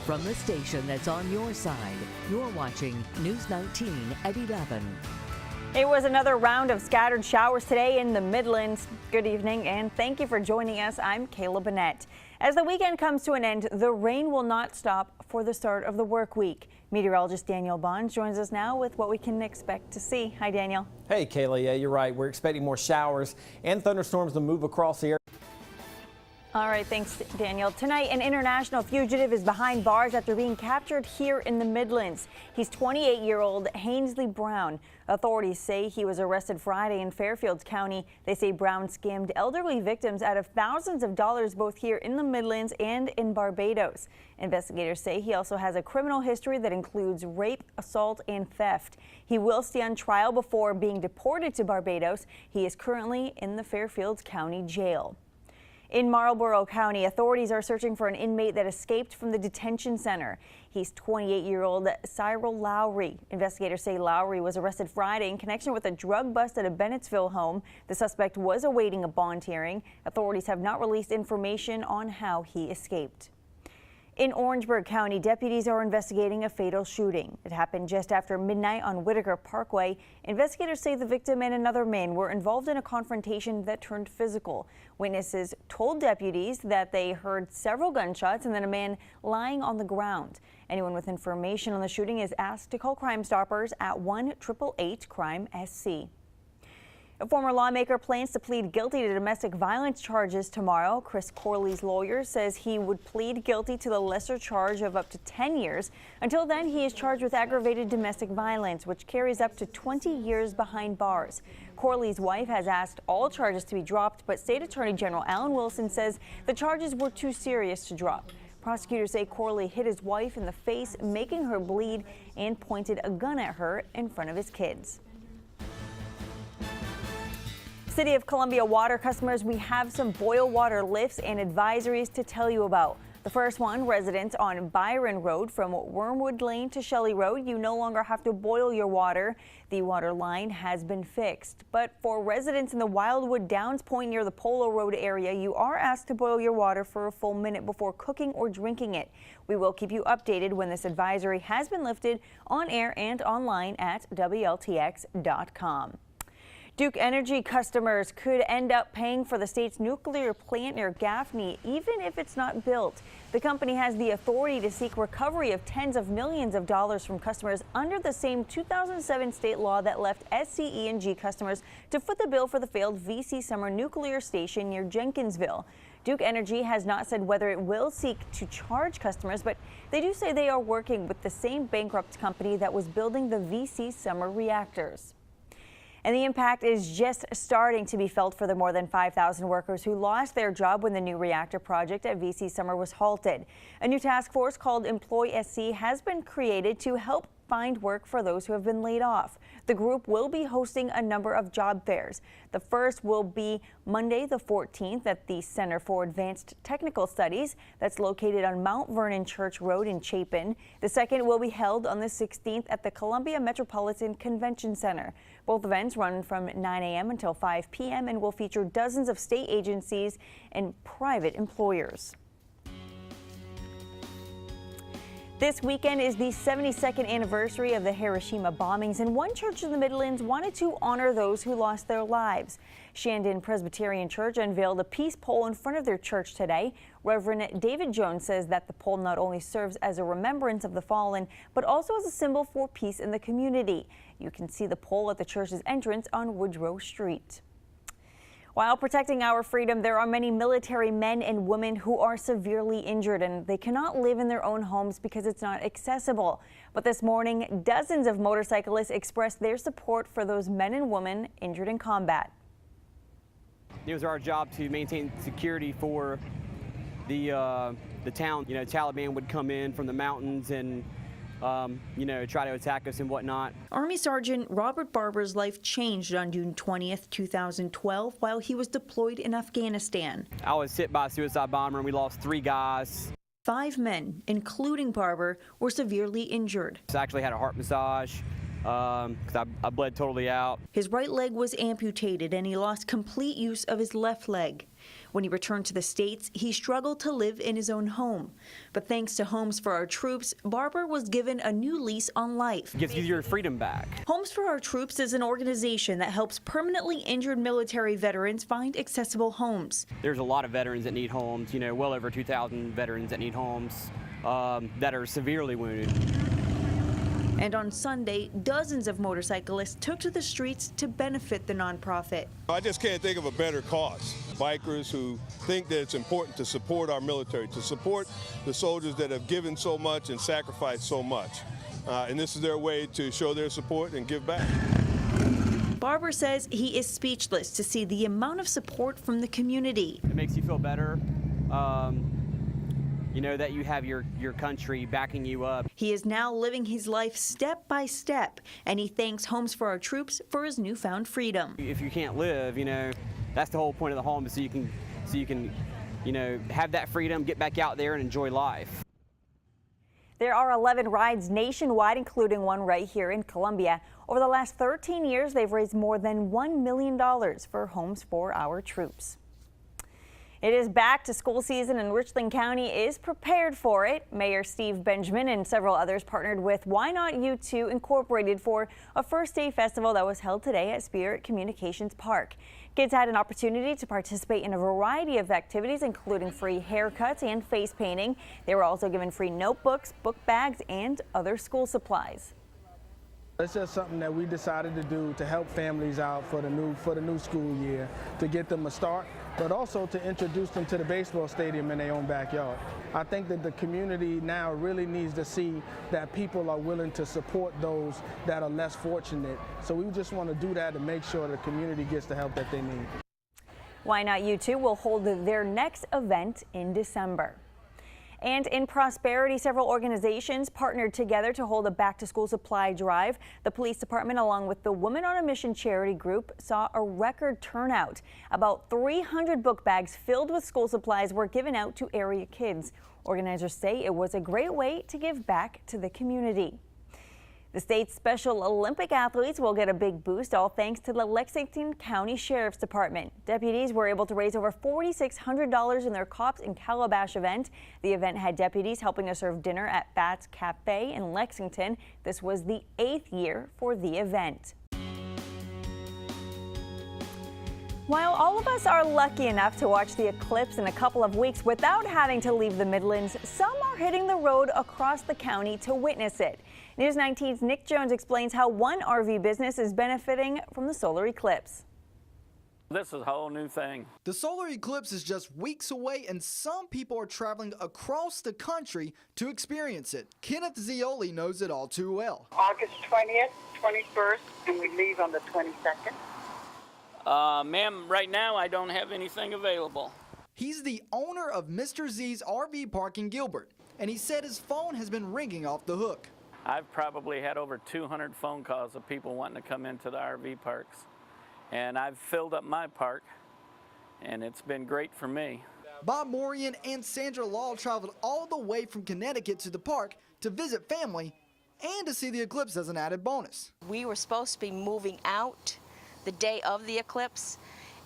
From the station that's on your side, you're watching News 19 at 11. It was another round of scattered showers today in the Midlands. Good evening and thank you for joining us. I'm Kayla Bennett. As the weekend comes to an end, the rain will not stop for the start of the work week. Meteorologist Daniel Bonds joins us now with what we can expect to see. Hi, Daniel. Hey, Kayla. Yeah, you're right. We're expecting more showers and thunderstorms to move across the area. All right, thanks, Daniel. Tonight, an international fugitive is behind bars after being captured here in the Midlands. He's 28-year-old Hainsley Brown. Authorities say he was arrested Friday in Fairfield County. They say Brown scammed elderly victims out of thousands of dollars both here in the Midlands and in Barbados. Investigators say he also has a criminal history that includes rape, assault, and theft. He will stand trial before being deported to Barbados. He is currently in the Fairfield County Jail. In Marlborough County, authorities are searching for an inmate that escaped from the detention center. He's 28-year-old Cyril Lowry. Investigators say Lowry was arrested Friday in connection with a drug bust at a Bennettsville home. The suspect was awaiting a bond hearing. Authorities have not released information on how he escaped. In Orangeburg County, deputies are investigating a fatal shooting. It happened just after midnight on Whitaker Parkway. Investigators say the victim and another man were involved in a confrontation that turned physical. Witnesses told deputies that they heard several gunshots and then a man lying on the ground. Anyone with information on the shooting is asked to call Crime Stoppers at 1-888-CRIME-SC. A former lawmaker plans to plead guilty to domestic violence charges tomorrow. Chris Corley's lawyer says he would plead guilty to the lesser charge of up to 10 years. Until then, he is charged with aggravated domestic violence, which carries up to 20 years behind bars. Corley's wife has asked all charges to be dropped, but State Attorney General Alan Wilson says the charges were too serious to drop. Prosecutors say Corley hit his wife in the face, making her bleed, and pointed a gun at her in front of his kids. City of Columbia water customers, we have some boil water lifts and advisories to tell you about. The first one, residents on Byron Road from Wormwood Lane to Shelley Road, you no longer have to boil your water. The water line has been fixed. But for residents in the Wildwood Downs Point near the Polo Road area, you are asked to boil your water for a full minute before cooking or drinking it. We will keep you updated when this advisory has been lifted on air and online at WLTX.com. Duke Energy customers could end up paying for the state's nuclear plant near Gaffney, even if it's not built. The company has the authority to seek recovery of tens of millions of dollars from customers under the same 2007 state law that left SCE&G customers to foot the bill for the failed VC Summer nuclear station near Jenkinsville. Duke Energy has not said whether it will seek to charge customers, but they do say they are working with the same bankrupt company that was building the VC Summer reactors. And the impact is just starting to be felt for the more than 5,000 workers who lost their job when the new reactor project at VC Summer was halted. A new task force called Employ SC has been created to help find work for those who have been laid off. The group will be hosting a number of job fairs. The first will be Monday the 14th at the Center for Advanced Technical Studies that's located on Mount Vernon Church Road in Chapin. The second will be held on the 16th at the Columbia Metropolitan Convention Center. Both events run from 9 a.m. until 5 p.m. and will feature dozens of state agencies and private employers. This weekend is the 72nd anniversary of the Hiroshima bombings, and one church in the Midlands wanted to honor those who lost their lives. Shandon Presbyterian Church unveiled a peace pole in front of their church today. Reverend David Jones says that the pole not only serves as a remembrance of the fallen, but also as a symbol for peace in the community. You can see the pole at the church's entrance on Woodrow Street. While protecting our freedom, there are many military men and women who are severely injured and they cannot live in their own homes because it's not accessible. But this morning, dozens of motorcyclists expressed their support for those men and women injured in combat. It was our job to maintain security for the town. You know, Taliban would come in from the mountains and try to attack us and whatnot. Army Sergeant Robert Barber's life changed on June 20th, 2012, while he was deployed in Afghanistan. I was hit by a suicide bomber and we lost 3 guys. 5 men, including Barber, were severely injured. I actually had a heart massage because I bled totally out. His right leg was amputated and he lost complete use of his left leg. When he returned to the States, he struggled to live in his own home. But thanks to Homes for Our Troops, Barber was given a new lease on life. It gives you your freedom back. Homes for Our Troops is an organization that helps permanently injured military veterans find accessible homes. There's a lot of veterans that need homes, well over 2,000 veterans that need homes that are severely wounded. And on Sunday, dozens of motorcyclists took to the streets to benefit the nonprofit. I just can't think of a better cause. Bikers who think that it's important to support our military, to support the soldiers that have given so much and sacrificed so much. And this is their way to show their support and give back. Barber says he is speechless to see the amount of support from the community. It makes you feel better. That you have your country backing you up. He is now living his life step by step, and he thanks Homes for Our Troops for his newfound freedom. If you can't live, that's the whole point of the home, is so you can, have that freedom, get back out there and enjoy life. There are 11 rides nationwide, including one right here in Columbia. Over the last 13 years, they've raised more than $1 million for Homes for Our Troops. It is back to school season, and Richland County is prepared for it. Mayor Steve Benjamin and several others partnered with Why Not U2 Incorporated for a First Day festival that was held today at Spirit Communications Park. Kids had an opportunity to participate in a variety of activities, including free haircuts and face painting. They were also given free notebooks, book bags, and other school supplies. It's just something that we decided to do to help families out for the new school year, to get them a start, but also to introduce them to the baseball stadium in their own backyard. I think that the community now really needs to see that people are willing to support those that are less fortunate. So we just want to do that to make sure the community gets the help that they need. Why Not U2 will hold their next event in December. And in Prosperity, several organizations partnered together to hold a back-to-school supply drive. The police department, along with the Women on a Mission charity group, saw a record turnout. About 300 book bags filled with school supplies were given out to area kids. Organizers say it was a great way to give back to the community. The state's Special Olympic athletes will get a big boost, all thanks to the Lexington County Sheriff's Department. Deputies were able to raise over $4,600 in their Cops in Calabash event. The event had deputies helping to serve dinner at Bats Cafe in Lexington. This was the 8th year for the event. While all of us are lucky enough to watch the eclipse in a couple of weeks without having to leave the Midlands, some are hitting the road across the county to witness it. News 19's Nick Jones explains how one RV business is benefiting from the solar eclipse. This is a whole new thing. The solar eclipse is just weeks away, and some people are traveling across the country to experience it. Kenneth Zioli knows it all too well. August 20th, 21st, and we leave on the 22nd. Ma'am, right now I don't have anything available. He's the owner of Mr. Z's RV Park in Gilbert, and he said his phone has been ringing off the hook. I've probably had over 200 phone calls of people wanting to come into the RV parks. And I've filled up my park, and it's been great for me. Bob Morian and Sandra Law traveled all the way from Connecticut to the park to visit family and to see the eclipse as an added bonus. We were supposed to be moving out the day of the eclipse,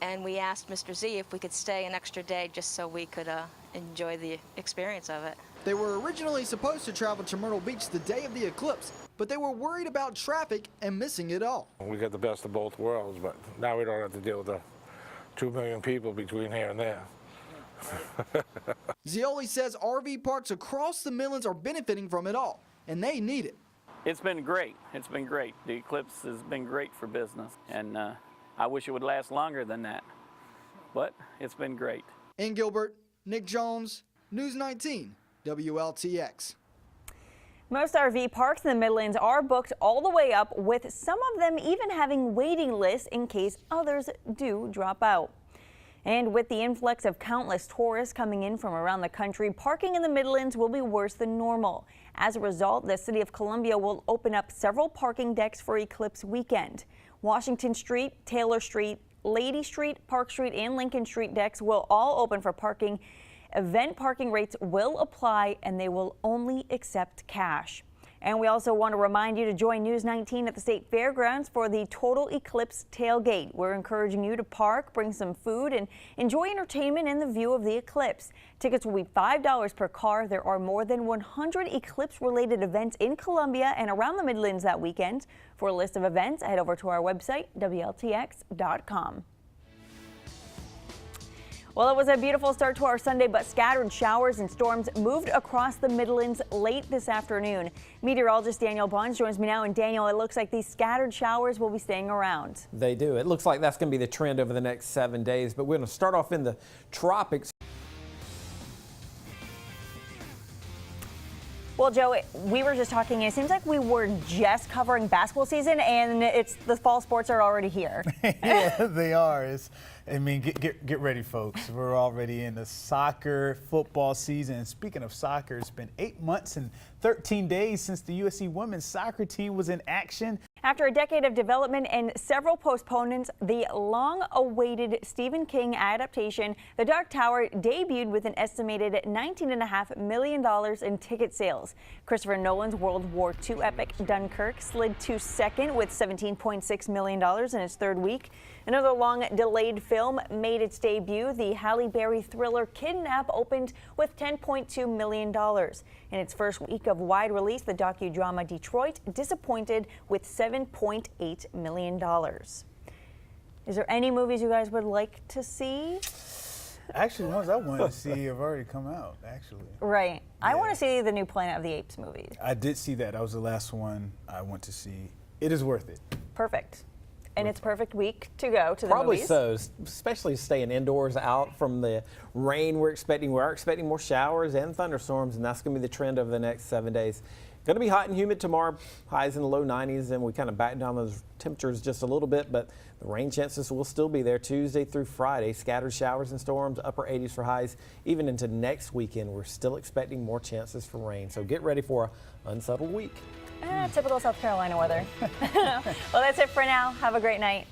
and we asked Mr. Z if we could stay an extra day just so we could enjoy the experience of it. They were originally supposed to travel to Myrtle Beach the day of the eclipse, but they were worried about traffic and missing it all. We got the best of both worlds, but now we don't have to deal with the 2 million people between here and there. Zioli says RV parks across the Midlands are benefiting from it all, and they need it. It's been great. It's been great. The eclipse has been great for business, and I wish it would last longer than that, but it's been great. In Gilbert, Nick Jones, News 19, WLTX. Most RV parks in the Midlands are booked all the way up, with some of them even having waiting lists in case others do drop out. And with the influx of countless tourists coming in from around the country, parking in the Midlands will be worse than normal. As a result, the City of Columbia will open up several parking decks for Eclipse weekend. Washington Street, Taylor Street, Lady Street, Park Street, and Lincoln Street decks will all open for parking. Event parking rates will apply, and they will only accept cash. And we also want to remind you to join News 19 at the State Fairgrounds for the Total Eclipse Tailgate. We're encouraging you to park, bring some food, and enjoy entertainment and the view of the eclipse. Tickets will be $5 per car. There are more than 100 eclipse-related events in Columbia and around the Midlands that weekend. For a list of events, head over to our website, WLTX.com. Well, it was a beautiful start to our Sunday, but scattered showers and storms moved across the Midlands late this afternoon. Meteorologist Daniel Bonds joins me now. And Daniel, it looks like these scattered showers will be staying around. They do. It looks like that's going to be the trend over the next 7 days, but we're going to start off in the tropics. Well, Joe, we were just talking, it seems like we were just covering basketball season, and the fall sports are already here. Yeah, they are. Get ready, folks. We're already in the soccer football season. And speaking of soccer, it's been 8 months and 13 days since the USC women's soccer team was in action. After a decade of development and several postponements, the long-awaited Stephen King adaptation, The Dark Tower, debuted with an estimated $19.5 million in ticket sales. Christopher Nolan's World War II epic Dunkirk slid to second with $17.6 million in its third week. Another long-delayed film made its debut. The Halle Berry thriller Kidnap opened with $10.2 million. In its first week of wide release, the docudrama Detroit disappointed with $7.8 million. Is there any movies you guys would like to see? Actually, ones I wanted to see have already come out, actually. Right. I want to see the new Planet of the Apes movie. I did see that. That was the last one I went to see. It is worth it. Perfect. And it's a perfect week to go to the Probably movies. so, especially staying indoors out from the rain we're expecting. We are expecting more showers and thunderstorms, and that's going to be the trend over the next 7 days. Going to be hot and humid tomorrow, highs in the low 90s, and we kind of back down those temperatures just a little bit, but the rain chances will still be there Tuesday through Friday. Scattered showers and storms, upper 80s for highs. Even into next weekend, we're still expecting more chances for rain, so get ready for an unsettled week. Typical South Carolina weather. Well, that's it for now. Have a great night.